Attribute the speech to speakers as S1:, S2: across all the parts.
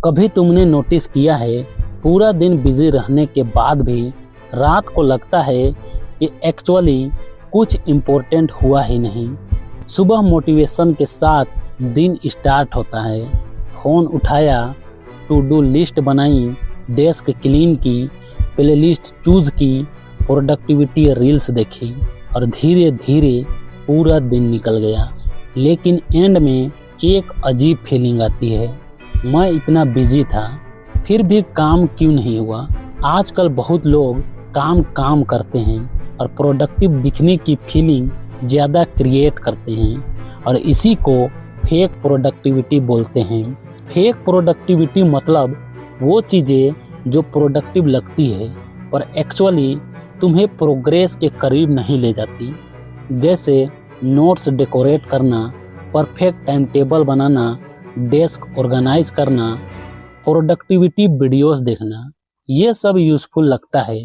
S1: कभी तुमने नोटिस किया है, पूरा दिन बिजी रहने के बाद भी रात को लगता है कि एक्चुअली कुछ इम्पोर्टेंट हुआ ही नहीं। सुबह मोटिवेशन के साथ दिन स्टार्ट होता है, फ़ोन उठाया, टू डू लिस्ट बनाई, डेस्क क्लीन की, प्लेलिस्ट चूज़ की, प्रोडक्टिविटी रील्स देखी और धीरे धीरे पूरा दिन निकल गया। लेकिन एंड में एक अजीब फीलिंग आती है, मैं इतना बिजी था फिर भी काम क्यों नहीं हुआ। आजकल बहुत लोग काम करते हैं और प्रोडक्टिव दिखने की फीलिंग ज़्यादा क्रिएट करते हैं और इसी को फेक प्रोडक्टिविटी बोलते हैं। फेक प्रोडक्टिविटी मतलब वो चीज़ें जो प्रोडक्टिव लगती है पर एक्चुअली तुम्हें प्रोग्रेस के करीब नहीं ले जाती। जैसे नोट्स डेकोरेट करना, परफेक्ट टाइम टेबल बनाना, डेस्क ऑर्गेनाइज करना, प्रोडक्टिविटी वीडियोस देखना, ये सब यूज़फुल लगता है।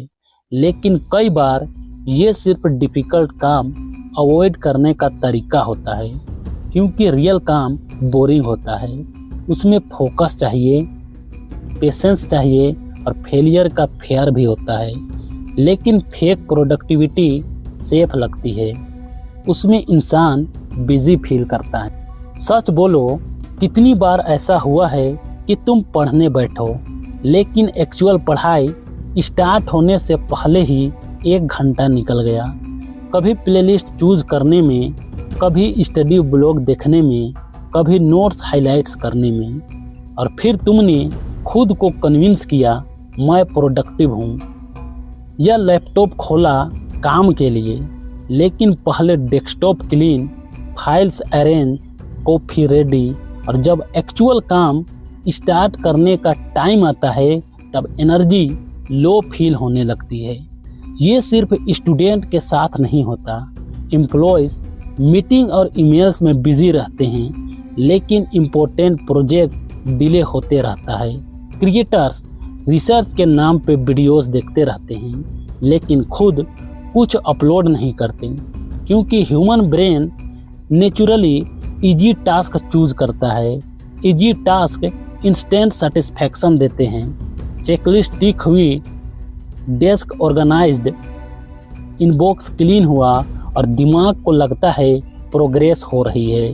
S1: लेकिन कई बार ये सिर्फ डिफ़िकल्ट काम अवॉइड करने का तरीका होता है, क्योंकि रियल काम बोरिंग होता है। उसमें फोकस चाहिए, पेशेंस चाहिए और फेलियर का फेयर भी होता है। लेकिन फेक प्रोडक्टिविटी सेफ लगती है, उसमें इंसान बिजी फील करता है। सच बोलो, कितनी बार ऐसा हुआ है कि तुम पढ़ने बैठो लेकिन एक्चुअल पढ़ाई स्टार्ट होने से पहले ही 1 घंटा निकल गया। कभी प्लेलिस्ट चूज़ करने में, कभी स्टडी ब्लॉग देखने में, कभी नोट्स हाइलाइट्स करने में, और फिर तुमने खुद को कन्विंस किया मैं प्रोडक्टिव हूँ। यह लैपटॉप खोला काम के लिए, लेकिन पहले desktop clean, files arrange, coffee ready, और जब एक्चुअल काम स्टार्ट करने का टाइम आता है तब एनर्जी लो फील होने लगती है। ये सिर्फ स्टूडेंट के साथ नहीं होता। एम्प्लॉयज़ मीटिंग और ईमेल्स में बिजी रहते हैं लेकिन इम्पोर्टेंट प्रोजेक्ट डिले होते रहता है। क्रिएटर्स रिसर्च के नाम पे वीडियोस देखते रहते हैं लेकिन खुद कुछ अपलोड नहीं करते, क्योंकि human brain naturally easy task choose करता है। इजी टास्क इंस्टेंट सेटिस्फैक्शन देते हैं। चेकलिस्ट टिक हुई, डेस्क ऑर्गेनाइज्ड, इनबॉक्स क्लीन हुआ और दिमाग को लगता है प्रोग्रेस हो रही है।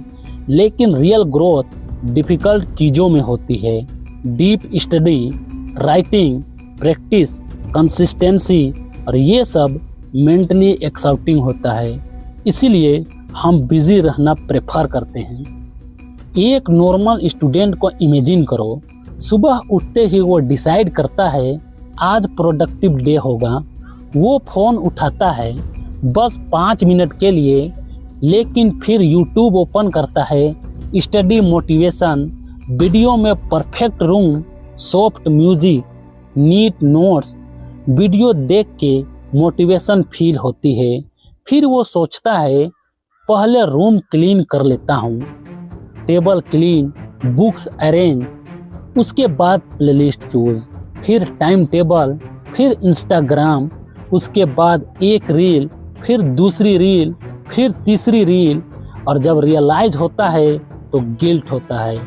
S1: लेकिन रियल ग्रोथ डिफ़िकल्ट चीज़ों में होती है। Deep study, writing, practice, consistency, और ये सब मेंटली एक्साउटिंग होता है। इसीलिए हम बिज़ी रहना प्रेफर करते हैं। एक नॉर्मल स्टूडेंट को इमेजिन करो, सुबह उठते ही वो डिसाइड करता है आज प्रोडक्टिव डे होगा। वो फ़ोन उठाता है बस 5 मिनट के लिए, लेकिन फिर यूट्यूब ओपन करता है, स्टडी मोटिवेशन वीडियो में perfect room, soft music, neat notes, video देख के मोटिवेशन फील होती है। फिर वो सोचता है पहले रूम क्लीन कर लेता हूँ, टेबल क्लीन, बुक्स अरेंज, उसके बाद प्लेलिस्ट चूज़, फिर टाइम टेबल, फिर इंस्टाग्राम, उसके बाद एक रील, फिर दूसरी रील, फिर तीसरी रील, और जब रियलाइज़ होता है तो गिल्ट होता है।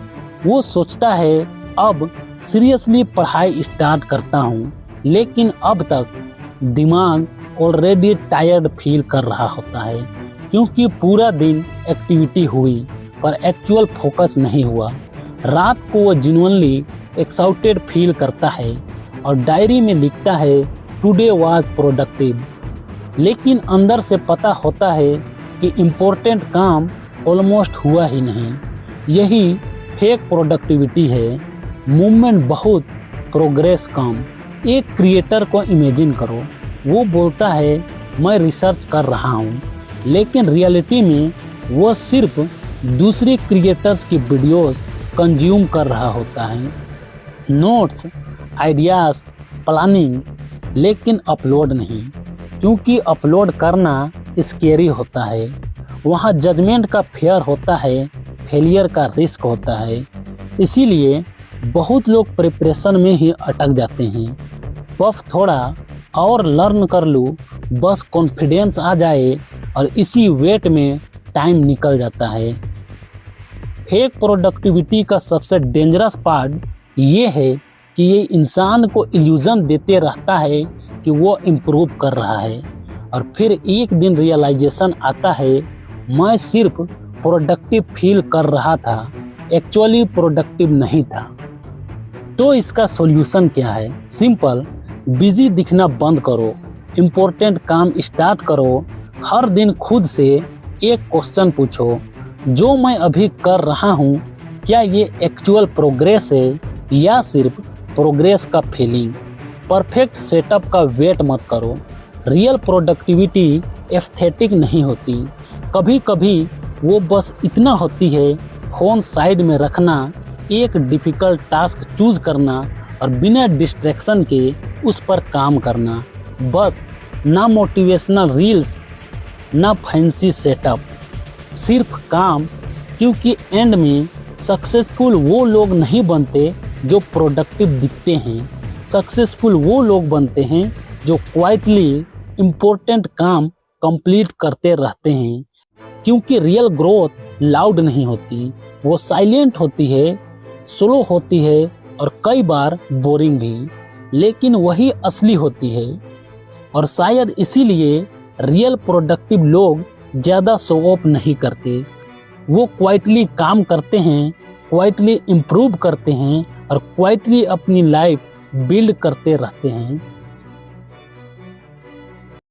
S1: वो सोचता है अब सीरियसली पढ़ाई स्टार्ट करता हूँ, लेकिन अब तक दिमाग ऑलरेडी टायर्ड फील कर रहा होता है, क्योंकि पूरा दिन एक्टिविटी हुई पर एक्चुअल फोकस नहीं हुआ। रात को वो जेन्युइनली एक्साइटेड फील करता है और डायरी में लिखता है टुडे वाज प्रोडक्टिव, लेकिन अंदर से पता होता है कि इम्पोर्टेंट काम ऑलमोस्ट हुआ ही नहीं। यही फेक प्रोडक्टिविटी है। मूवमेंट बहुत, प्रोग्रेस कम। एक क्रिएटर को इमेजिन करो, वो बोलता है मैं रिसर्च कर रहा हूँ, लेकिन रियलिटी में वो सिर्फ दूसरे क्रिएटर्स की वीडियोस कंज्यूम कर रहा होता है। नोट्स, आइडियाज़, प्लानिंग, लेकिन अपलोड नहीं, क्योंकि अपलोड करना स्केरी होता है। वहाँ जजमेंट का फेयर होता है, फेलियर का रिस्क होता है। इसीलिए बहुत लोग प्रिपरेशन में ही अटक जाते हैं। बस थोड़ा और लर्न कर लूँ, बस कॉन्फिडेंस आ जाए, और इसी वेट में टाइम निकल जाता है। फेक प्रोडक्टिविटी का सबसे डेंजरस पार्ट ये है कि ये इंसान को इल्यूजन देते रहता है कि वो इम्प्रूव कर रहा है, और फिर एक दिन रियलाइजेशन आता है मैं सिर्फ प्रोडक्टिव फील कर रहा था, एक्चुअली प्रोडक्टिव नहीं था। तो इसका सॉल्यूशन क्या है? सिंपल, बिजी दिखना बंद करो, इम्पोर्टेंट काम स्टार्ट करो। हर दिन खुद से एक क्वेश्चन पूछो, जो मैं अभी कर रहा हूँ क्या ये एक्चुअल प्रोग्रेस है या सिर्फ प्रोग्रेस का फीलिंग? परफेक्ट सेटअप का वेट मत करो। रियल प्रोडक्टिविटी एस्थेटिक नहीं होती, कभी कभी वो बस इतना होती है, फ़ोन साइड में रखना, एक डिफ़िकल्ट टास्क चूज़ करना और बिना डिस्ट्रैक्शन के उस पर काम करना। बस ना मोटिवेशनल रील्स, ना फैंसी सेटअप, सिर्फ काम। क्योंकि एंड में सक्सेसफुल वो लोग नहीं बनते जो प्रोडक्टिव दिखते हैं, सक्सेसफुल वो लोग बनते हैं जो क्वाइटली इम्पोर्टेंट काम कंप्लीट करते रहते हैं। क्योंकि रियल ग्रोथ लाउड नहीं होती, वो साइलेंट होती है, स्लो होती है और कई बार बोरिंग भी, लेकिन वही असली होती है। और शायद इसीलिए रियल प्रोडक्टिव लोग ज़्यादा शो ऑफ नहीं करते। वो क्वाइटली काम करते हैं, क्वाइटली इम्प्रूव करते हैं और क्वाइटली अपनी लाइफ बिल्ड करते रहते हैं।